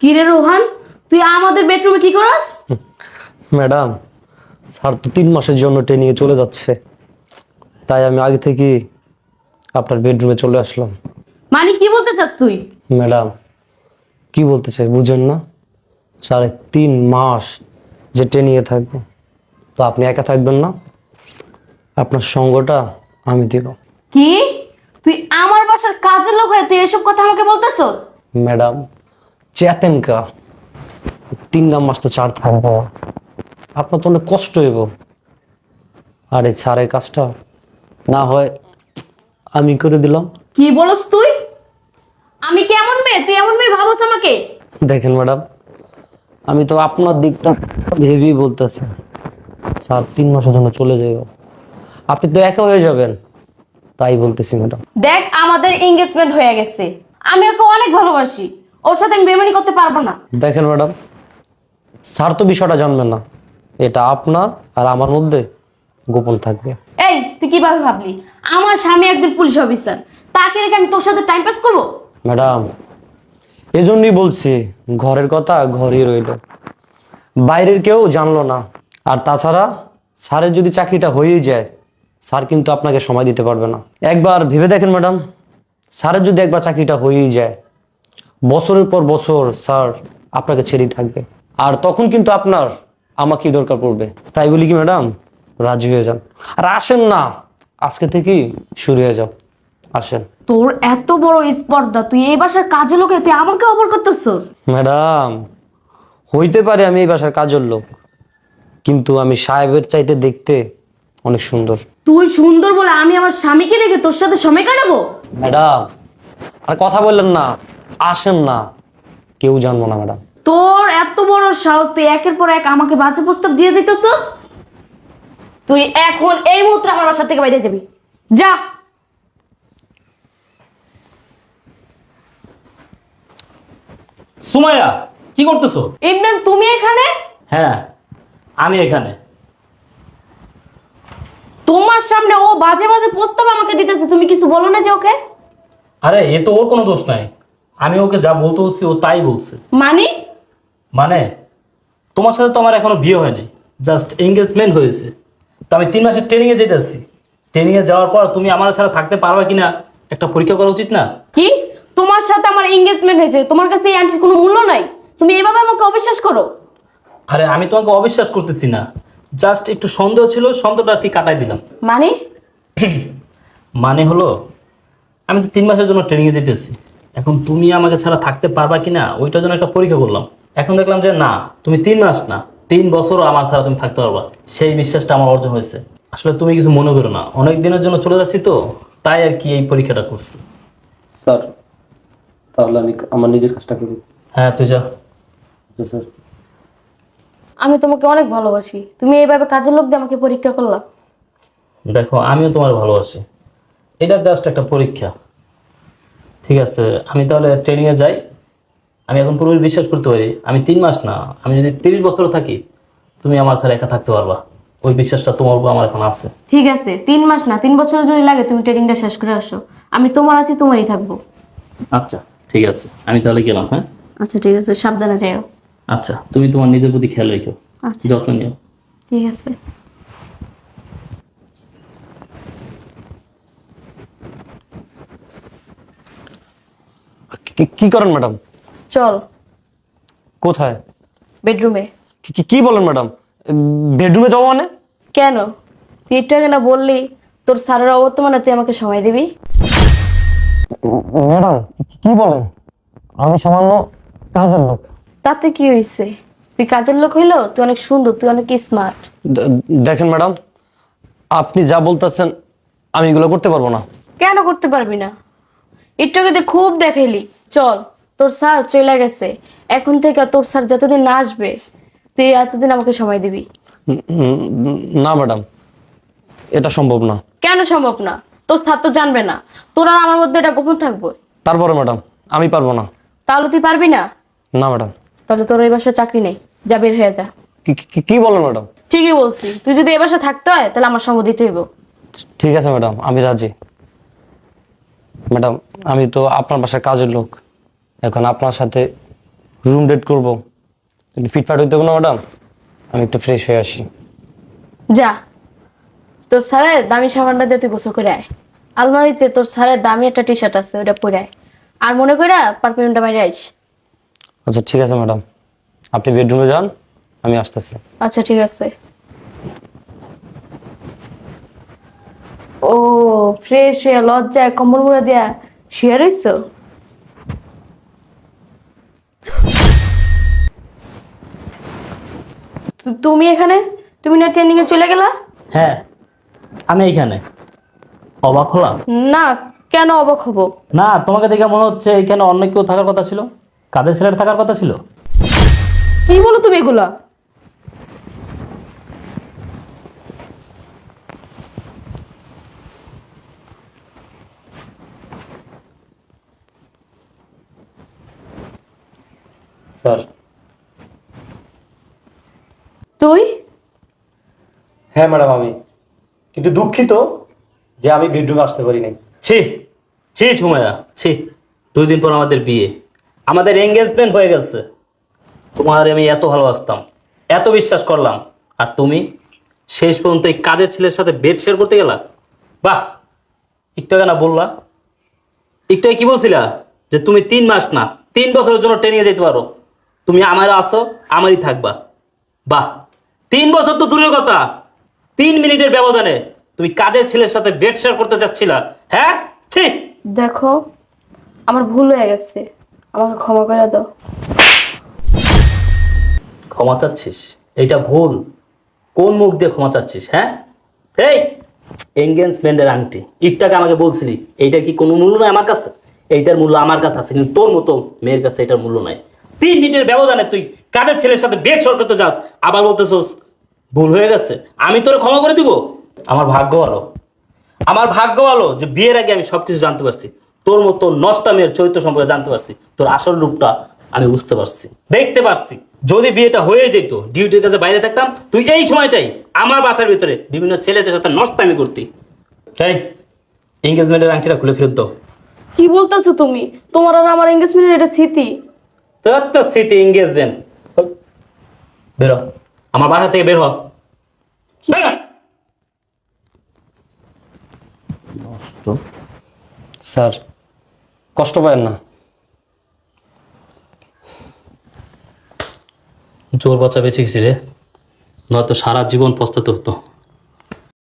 কি রে রোহান, তুই আমাদের বেডরুমে কি করস? ম্যাডাম, স্যার তো 3 মাসের জন্য ট্রেনিংয়ে চলে যাচ্ছে, তাই আমি আগে থেকে আপনার বেডরুমে চলে আসলাম। মানে কি বলতে চাস তুই? ম্যাডাম, কি বলতে চাই বুঝেন না? 3.5 মাস যে ট্রেনিংয়ে থাকবো, তো আপনি একা থাকবেন না, আপনার সঙ্গটা আমি দিব। কি তুই আমার বাসার কাজের লোক হয়ে তুই এসব কথা আমাকে বলতেছস? ম্যাডাম, চেতেনকা 3 মাস তো ছাড় থাকবো, আপনার তো অনেক কষ্ট হইব। আর এই স্যারের কাজটা না হয় আমি করে দিলাম। কি বলস তুই? আমি কেমন মেয়ে তুই এমন মেয়ে ভাবছ আমাকে? দেখেন ম্যাডাম, আমি তো আপনার দিকটা ভেবেই বলতেছি। স্যার 3 মাসের জন্য চলে যাবে, আপনি তো একা হয়ে যাবেন, তাই বলতেছি ম্যাডাম। দেখ, আমাদের এনগেজমেন্ট হয়ে গেছে, আমি ওকে অনেক ভালোবাসি, ওর সাথে আমি বেমানি করতে পারবো না। দেখেন ম্যাডাম, স্যার তো বিষয়টা জানবেন না, এটা আপনার আর আমার মধ্যে গোপন থাকবে। এই তুই কিভাবে ভাবলি? আমার স্বামী একজন পুলিশ অফিসার, তাকে রেখে আমি তোর সাথে টাইম পাস করবো? ম্যাডাম, এজন্যই বলছি, ঘরের কথা ঘরেই রইল, বাইরের কেউ জানলো না। আর তাছাড়া স্যারের যদি চাকরিটা হয়েই যায়, স্যার কিন্তু আপনাকে সময় দিতে পারবে না। একবার ভেবে দেখেন ম্যাডাম, স্যারের যদি একবার চাকরিটা হয়েই যায়, বছরের পর বছর স্যার আপনাকে ছেড়েই থাকবে, আর তখন কিন্তু আপনার আমাকেই দরকার পড়বে। তাই বলি কি ম্যাডাম, রাজি হয়ে যান, আর আসেন না, আজকে থেকেই শুরু হয়ে যাও, আসেন। তোর এত বড় স্পর্ধা, তুই এই বাসার কাজে লোকে তুই আমাকে অফার করতেছস? ম্যাডাম, হইতে পারে আমি এই বাসার কাজের লোক, কিন্তু আমি সাহেবের চাইতে দেখতে অনেক সুন্দর। তুই সুন্দর বলে আমি আমার স্বামীকে রেখে তোর সাথে সময় কাটাবো? ম্যাডাম, আর কথা বললেন না, আসেন না, কেউ জানবো না ম্যাডাম। তোর এত বড় সাহস, তুই একের পর এক আমাকে বাজে প্রস্তাব দিয়ে যেতেছস। তুই এখন এই মুহূর্তে আমার বাসা থেকে বাইরে যাবি, যা। সুমাইয়া, কি করতেছো? ইমরান, তুমি এখানে? হ্যাঁ, আমি এখানে। তোমার সামনে ও বাজে বাজে প্রস্তাব আমাকে দিতেছে, তুমি কিছু বলো না যে ওকে? আরে এ তো ওর কোনো দোষ নাই, আমি ওকে যা বলতে হচ্ছে ও তাই বলছে। মানে? মানে তোমার সাথে তো আমার এখনো বিয়ে হয়নি, জাস্ট এঙ্গেজমেন্ট হয়েছে। তো আমি 3 মাসের ট্রেনিংয়ে যেতেছি, ট্রেনিংয়ে যাওয়ার পর তুমি আমার ছাড়া থাকতে পারবে কিনা একটা পরীক্ষা করা উচিত না? কি? তোমার সাথে আমার এনগেজমেন্ট হয়েছে, তোমার কাছে এই আন্টির কোনো মূল্য নাই? তুমি এভাবে আমাকে অবিশ্বাস করো? আরে আমি তোমাকে অবিশ্বাস করতেছি না, জাস্ট একটু সন্দেহ ছিল, সন্দেহটা আর কি কাটাই দিলাম। মানে? মানে হলো, আমি তো 3 মাসের জন্য ট্রেনিংয়ে যেতেছি, এখন তুমি আমাকে ছাড়া থাকতে পারবা কিনা ওইটার জন্য একটা পরীক্ষা করলাম। এখন দেখলাম যে না, তুমি 3 মাস না 3 বছরও আমার ছাড়া তুমি থাকতে পারবা, সেই বিশ্বাসটা আমার অর্জন হয়েছে। আসলে তুমি কিছু মনে করো না, অনেক দিনের জন্য চলে যাচ্ছি তো, তাই আর কি এই পরীক্ষাটা করছি। স্যার, তাহলে আমি আমার নিজের কাজটা করি। হ্যাঁ তুই যা। স্যার, আমি তোমাকে অনেক ভালোবাসি, তুমি এইভাবে কাজের লোক দিয়ে আমাকে পরীক্ষা করলা? দেখো, আমিও তোমার ভালোবাসি, এটা জাস্ট একটা পরীক্ষা। ঠিক আছে, আমি তাহলে ট্রেনিংয়ে যাই। আমি এখন পুরোপুরি বিশ্বাস করতে পারি, আমি 3 মাস না, আমি যদি 30 বছর থাকি তুমি আমার ছাড়া একা থাকতে পারবা, ওই বিশ্বাসটা তোমার উপর আমার এখন আছে। ঠিক আছে, 3 মাস না 3 বছর যদি লাগে, তুমি ট্রেনিংটা শেষ করে আসো, আমি তোমার আছি, তোমারই থাকবো। আচ্ছা ঠিক আছে, আমি তাহলে গেলাম। হ্যাঁ আচ্ছা ঠিক আছে, সাবধানে যাও। আচ্ছা, তুমি তোমার নিজের প্রতি খেয়াল রেখো, আচ্ছা যত্ন নিও। ঠিক আছে। কি করেন ম্যাডাম? চল কোথায়? বেডরুমে। কি বলেন ম্যাডাম? বেডরুমে যাবো মানে? কেন? তুই একটু আগে না বললি তোর স্যারের অবর্তমানে তুই আমাকে সময় দিবি? ম্যাডাম, কি বলেন? আমি সামান্য কাজের লোক। তাতে কি হয়েছে? তুই কাজের লোক হইলো, তুই অনেক সুন্দর, তুই অনেক স্মার্ট। দেখেন ম্যাডাম, আপনি যা বলতেছেন আমি এগুলো করতে পারবো না। কেন করতে পারবি না? একটু আগে তুই খুব দেখাইলি। চল, তোর স্যার চলে গেছে, এখন থেকে তোর স্যার যতদিন না আসবে তুই এতদিন আমাকে সময় দিবি। না ম্যাডাম, এটা সম্ভব না। কেন সম্ভব না? তোর স্যার তো জানবে না, তোর আর আমার মধ্যে এটা গোপন থাকবে। তারপরে ম্যাডাম, আমি পারবো না। তাহলে তুই পারবি না? না ম্যাডাম। তাহলে তোর এই বাসায় চাকরি নেই, যা বের হয়ে যা। কি বলেন ম্যাডাম? ঠিকই বলছি, তুই যদি এই বাসায় থাকতে হয় তাহলে আমার সঙ্গ দিতে হইব। ঠিক আছে ম্যাডাম, আমি রাজি। ম্যাডাম, আমি তো আপনার বাসার কাজের লোক, এখন আপনার সাথে রুম ডেট করবো, একটু ফিটফাট হইতে হবে না ম্যাডাম? আমি একটু ফ্রেশ হয়ে আসি। যা, তোর স্যারের দামি সাবানটা দিয়ে তুই গোসল করে আয়। আলমারিতে তোর স্যারের দামি একটা টি শার্ট আছে, ওটা পরে আয়। আর মনে করে পারফিউমটা বাইরে আইস। আচ্ছা ঠিক আছে ম্যাডাম, আপনি বেডরুমে যান, আমি আসতেছি। আচ্ছা ঠিক আছে। ও, ফ্রেশ হয়ে লজ্জায় কম্বল মুড়া দিয়া শুয়ে রইছো? তুমি এখানে? তুমি না ট্রেনিং এ চলে গেলা? হ্যাঁ, আমি এইখানে। অবাক হলাম? না, কেন অবাক হবো? না, তোমাকে দেখে মনে হচ্ছে এখানে অন্য কেউ থাকার কথা ছিল, কাদের ছেলেটা থাকার কথা ছিল। কি বলো তুমি এগুলা? স্যার। তুই? হ্যাঁ ম্যাডাম, আমি কিন্তু দুঃখিত যে আমি বেডরুমে আসতে পারি নাই। ছি ছি সুমাইয়া, ছি। 2 দিন পর আমাদের বিয়ে, আমাদের এঙ্গেজমেন্ট হয়ে গেছে। তোমার আমি এত ভালোবাসতাম, এত বিশ্বাস করলাম, আর তুমি শেষ পর্যন্ত এই কাজের ছেলের সাথে বেড শেয়ার করতে গেলা। বাহ, একটু আগে না বললা, একটু আগে কি বলছিলা যে তুমি 3 মাস না 3 বছরের জন্য ট্রেনিংয়ে যেতে পারো, তুমি আমার আছো, আমারই থাকবা। বাহ, 3 বছর তো দূরের কথা, 3 মিনিটের ব্যবধানে তুমি কাজের ছেলের সাথে বেড শেয়ার করতে চাচ্ছিলা। হ্যাঁ, ঠিক। দেখো, আমার ভুল হয়ে গেছে, আমাকে ক্ষমা করে দাও। ক্ষমা চাচ্ছিস? এইটা ভুল? কোন মুখ দিয়ে ক্ষমা চাচ্ছিস? হ্যাঁ, এই এঙ্গেজমেন্টের আংটি একটাকে আমাকে বলছিলি, এইটা কি কোনো মূল্য নাই আমার কাছে? এইটার মূল্য আমার কাছে আছে, কিন্তু তোর মতো মেয়ের কাছে এটার মূল্য নাই। 3 মিনিটের ব্যবধানে তুই কাজের ছেলের সাথে বেড শর্ট করতে যাস, আবার বলতেছোস ভুল হয়ে গেছে। আমি তোরে ক্ষমা করে দিব? আমার ভাগ্য ভালো, আমার ভাগ্য ভালো যে বিয়ের আগে আমি সবকিছু জানতে পারছি, তোর মতো নষ্টা মেয়ের চরিত্র সম্পর্কে জানতে পারছি, তোর আসল রূপটা আমি বুঝতে পারছি, দেখতে পারছি। যদি বিয়েটা হয়ে যেত, ডিউটির কাছে বাইরে থাকতাম, তুই এই সময়টাই আমার বাসার ভিতরে বিভিন্ন ছেলেদের সাথে নষ্টামি করতি। এই এঙ্গেজমেন্টের আংটিটা খুলে ফেরত দাও। কি বলতেছো তুমি? তোমার আর আমার এঙ্গেজমেন্টের এটা স্মৃতি। তোর তো স্মৃতি এঙ্গেজমেন্ট। বেরো, আমার বাসা থেকে বের হ, বের হ। নষ্ট। স্যার, কষ্ট পাবেন না। জোর বাচ্চা বেঁচে গেছি রে, নয়তো সারা জীবন পস্তাতে হতো।